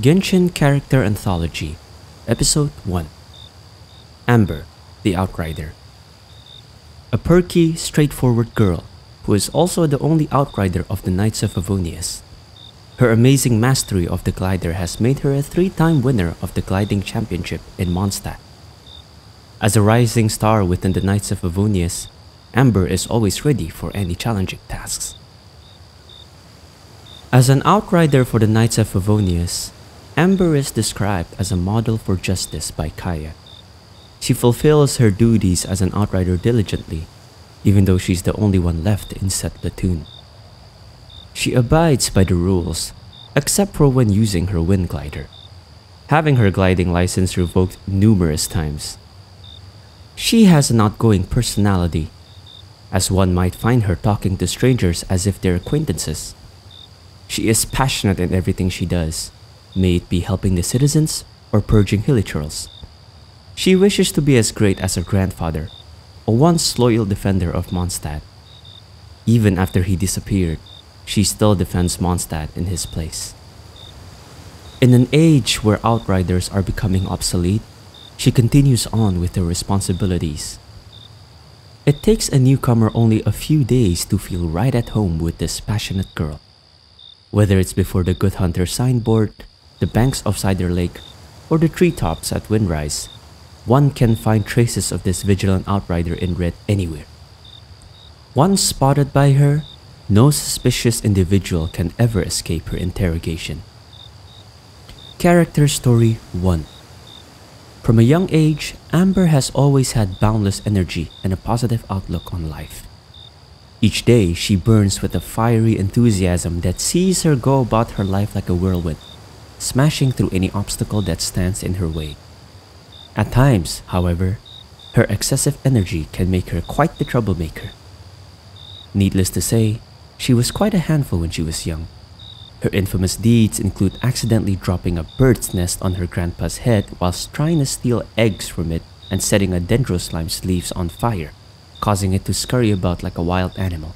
Genshin Character Anthology, Episode 1. Amber, the Outrider. A perky, straightforward girl who is also the only Outrider of the Knights of Favonius. Her amazing mastery of the glider has made her a 3-time winner of the gliding championship in Mondstadt. As a rising star within the Knights of Favonius, Amber is always ready for any challenging tasks. As an Outrider for the Knights of Favonius, Amber is described as a model for justice by Kaya. She fulfills her duties as an Outrider diligently, even though she's the only one left in said platoon. She abides by the rules, except for when using her wind glider, having her gliding license revoked numerous times. She has an outgoing personality, as one might find her talking to strangers as if they're acquaintances. She is passionate in everything she does, may it be helping the citizens or purging hilichurls. She wishes to be as great as her grandfather, a once loyal defender of Mondstadt. Even after he disappeared, she still defends Mondstadt in his place. In an age where Outriders are becoming obsolete, she continues on with her responsibilities. It takes a newcomer only a few days to feel right at home with this passionate girl. Whether it's before the Good Hunter signboard, the banks of Cider Lake, or the treetops at Windrise, one can find traces of this vigilant Outrider in red anywhere. Once spotted by her, no suspicious individual can ever escape her interrogation. Character Story 1. From a young age, Amber has always had boundless energy and a positive outlook on life. Each day, she burns with a fiery enthusiasm that sees her go about her life like a whirlwind, smashing through any obstacle that stands in her way. At times, however, her excessive energy can make her quite the troublemaker. Needless to say, she was quite a handful when she was young. Her infamous deeds include accidentally dropping a bird's nest on her grandpa's head whilst trying to steal eggs from it and setting a dendroslime's leaves on fire, causing it to scurry about like a wild animal.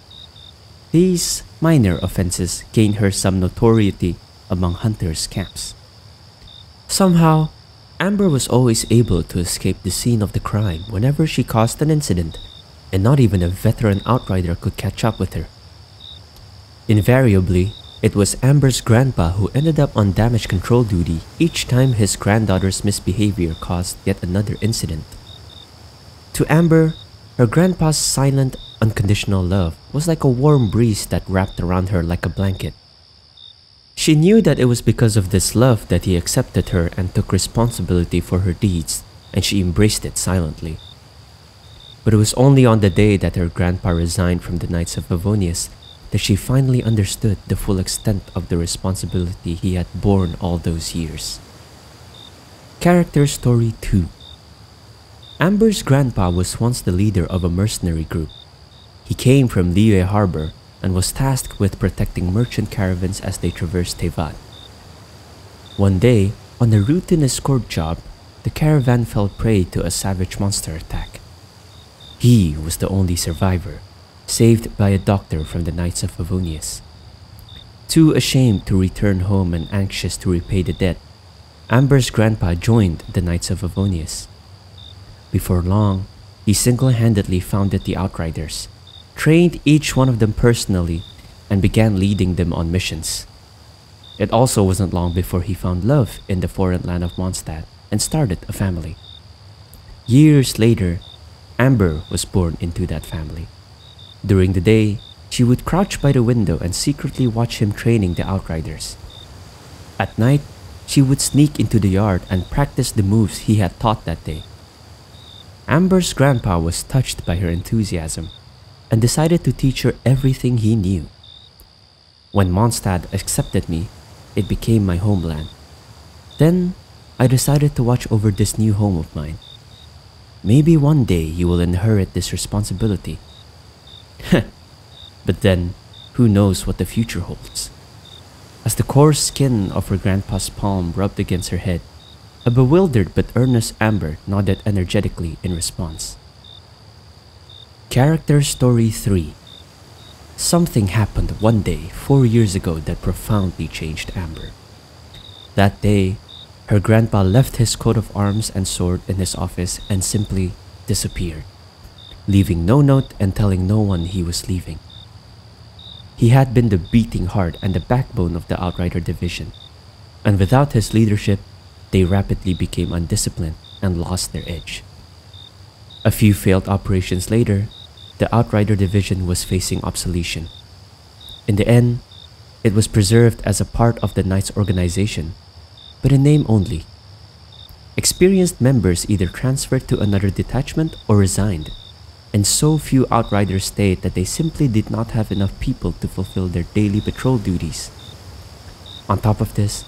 These minor offenses gained her some notoriety among hunters' camps. Somehow, Amber was always able to escape the scene of the crime whenever she caused an incident, and not even a veteran Outrider could catch up with her. Invariably, it was Amber's grandpa who ended up on damage control duty each time his granddaughter's misbehavior caused yet another incident. To Amber, her grandpa's silent, unconditional love was like a warm breeze that wrapped around her like a blanket. She knew that it was because of this love that he accepted her and took responsibility for her deeds, and she embraced it silently. But it was only on the day that her grandpa resigned from the Knights of Favonius that she finally understood the full extent of the responsibility he had borne all those years. Character Story 2. Amber's grandpa was once the leader of a mercenary group. He came from Liyue Harbor and was tasked with protecting merchant caravans as they traversed Tevat. One day, on a routine escort job, the caravan fell prey to a savage monster attack. He was the only survivor, saved by a doctor from the Knights of Favonius. Too ashamed to return home and anxious to repay the debt, Amber's grandpa joined the Knights of Favonius. Before long, he single-handedly founded the Outriders, trained each one of them personally, and began leading them on missions. It also wasn't long before he found love in the foreign land of Mondstadt and started a family. Years later, Amber was born into that family. During the day, she would crouch by the window and secretly watch him training the Outriders. At night, she would sneak into the yard and practice the moves he had taught that day. Amber's grandpa was touched by her enthusiasm and decided to teach her everything he knew. When Mondstadt accepted me, it became my homeland. Then, I decided to watch over this new home of mine. Maybe one day you will inherit this responsibility. But then, who knows what the future holds? As the coarse skin of her grandpa's palm rubbed against her head, a bewildered but earnest Amber nodded energetically in response. Character Story 3. Something happened one day 4 years ago that profoundly changed Amber. That day, her grandpa left his coat of arms and sword in his office and simply disappeared, leaving no note and telling no one he was leaving. He had been the beating heart and the backbone of the Outrider division, and without his leadership, they rapidly became undisciplined and lost their edge. A few failed operations later, the Outrider division was facing obsolescence. In the end, it was preserved as a part of the Knights organization, but in name only. Experienced members either transferred to another detachment or resigned, and so few Outriders stayed that they simply did not have enough people to fulfill their daily patrol duties. On top of this,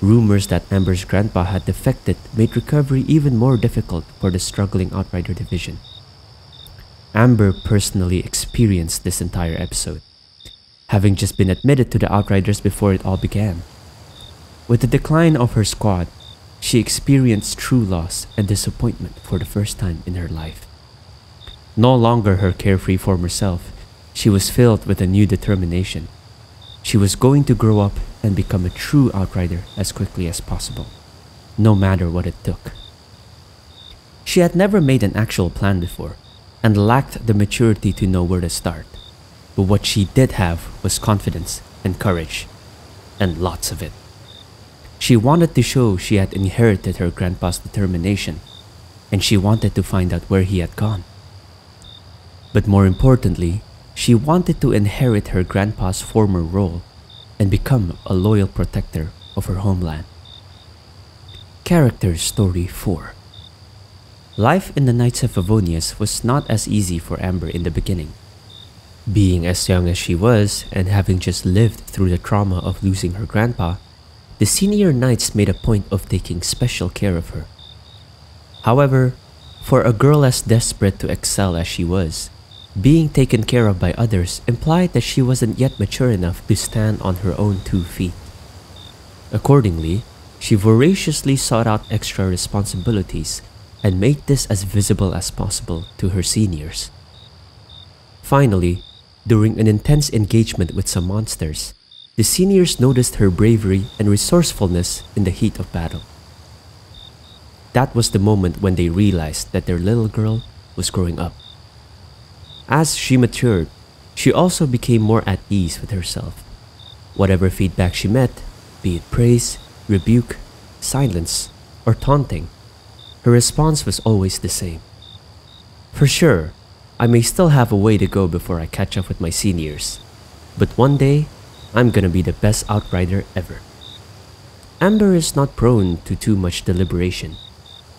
rumors that Amber's grandpa had defected made recovery even more difficult for the struggling Outrider division. Amber personally experienced this entire episode, having just been admitted to the Outriders before it all began. With the decline of her squad, she experienced true loss and disappointment for the first time in her life. No longer her carefree former self, she was filled with a new determination. She was going to grow up and become a true Outrider as quickly as possible, no matter what it took. She had never made an actual plan before, and lacked the maturity to know where to start. But what she did have was confidence and courage, and lots of it. She wanted to show she had inherited her grandpa's determination, and she wanted to find out where he had gone. But more importantly, she wanted to inherit her grandpa's former role and become a loyal protector of her homeland. Character Story 4. Life in the Knights of Favonius was not as easy for Amber in the beginning. Being as young as she was and having just lived through the trauma of losing her grandpa, the senior knights made a point of taking special care of her. However, for a girl as desperate to excel as she was, being taken care of by others implied that she wasn't yet mature enough to stand on her own 2 feet. Accordingly, she voraciously sought out extra responsibilities and made this as visible as possible to her seniors. Finally, during an intense engagement with some monsters, the seniors noticed her bravery and resourcefulness in the heat of battle. That was the moment when they realized that their little girl was growing up. As she matured, she also became more at ease with herself. Whatever feedback she met, be it praise, rebuke, silence, or taunting, her response was always the same. For sure, I may still have a way to go before I catch up with my seniors, but one day, I'm gonna be the best Outrider ever. Amber is not prone to too much deliberation,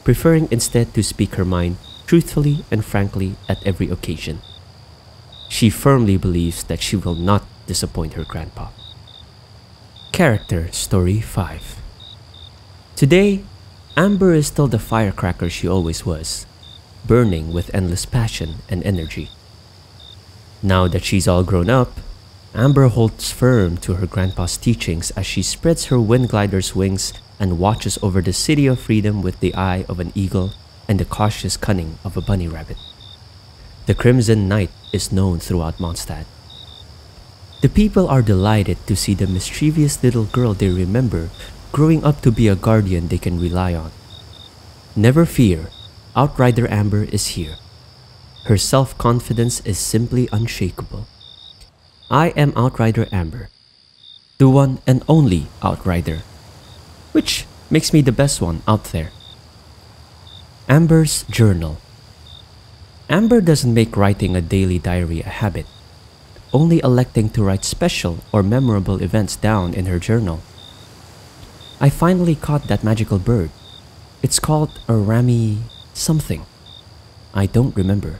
preferring instead to speak her mind truthfully and frankly at every occasion. She firmly believes that she will not disappoint her grandpa. Character Story 5. Today, Amber is still the firecracker she always was, burning with endless passion and energy. Now that she's all grown up, Amber holds firm to her grandpa's teachings as she spreads her wind glider's wings and watches over the city of freedom with the eye of an eagle and the cautious cunning of a bunny rabbit. The Crimson Knight is known throughout Mondstadt. The people are delighted to see the mischievous little girl they remember growing up to be a guardian they can rely on. Never fear, Outrider Amber is here. Her self-confidence is simply unshakable. I am Outrider Amber, the one and only Outrider, which makes me the best one out there. Amber's Journal. Amber doesn't make writing a daily diary a habit, only electing to write special or memorable events down in her journal. I finally caught that magical bird. It's called a Rami something. I don't remember.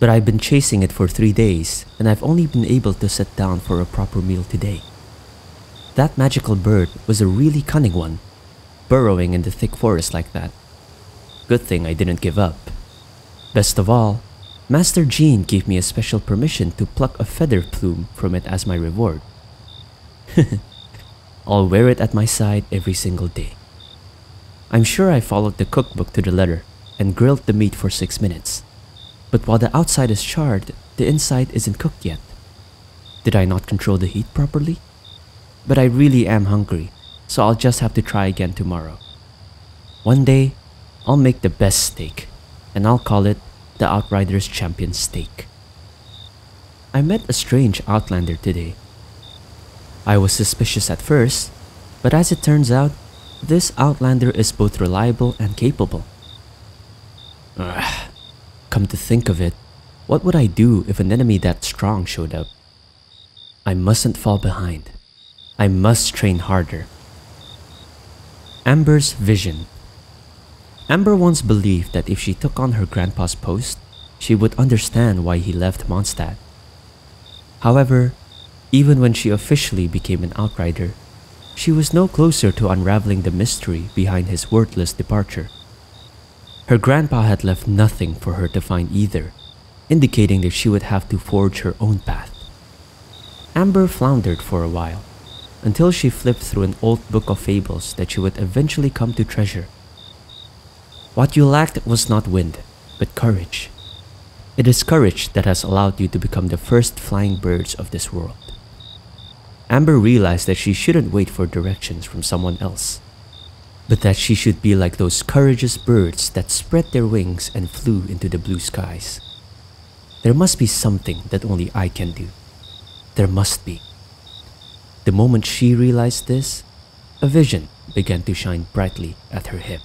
But I've been chasing it for 3 days and I've only been able to sit down for a proper meal today. That magical bird was a really cunning one, burrowing in the thick forest like that. Good thing I didn't give up. Best of all, Master Jean gave me a special permission to pluck a feather plume from it as my reward. I'll wear it at my side every single day. I'm sure I followed the cookbook to the letter and grilled the meat for 6 minutes. But while the outside is charred, the inside isn't cooked yet. Did I not control the heat properly? But I really am hungry, so I'll just have to try again tomorrow. One day, I'll make the best steak, and I'll call it the Outrider's Champion Steak. I met a strange outlander today. I was suspicious at first, but as it turns out, this outlander is both reliable and capable. Come to think of it, what would I do if an enemy that strong showed up? I mustn't fall behind. I must train harder. Amber's vision. Amber once believed that if she took on her grandpa's post, she would understand why he left Mondstadt. However, even when she officially became an outrider, she was no closer to unraveling the mystery behind his wordless departure. Her grandpa had left nothing for her to find either, indicating that she would have to forge her own path. Amber floundered for a while, until she flipped through an old book of fables that she would eventually come to treasure. What you lacked was not wind, but courage. It is courage that has allowed you to become the first flying birds of this world. Amber realized that she shouldn't wait for directions from someone else, but that she should be like those courageous birds that spread their wings and flew into the blue skies. There must be something that only I can do. There must be. The moment she realized this, a vision began to shine brightly at her hip.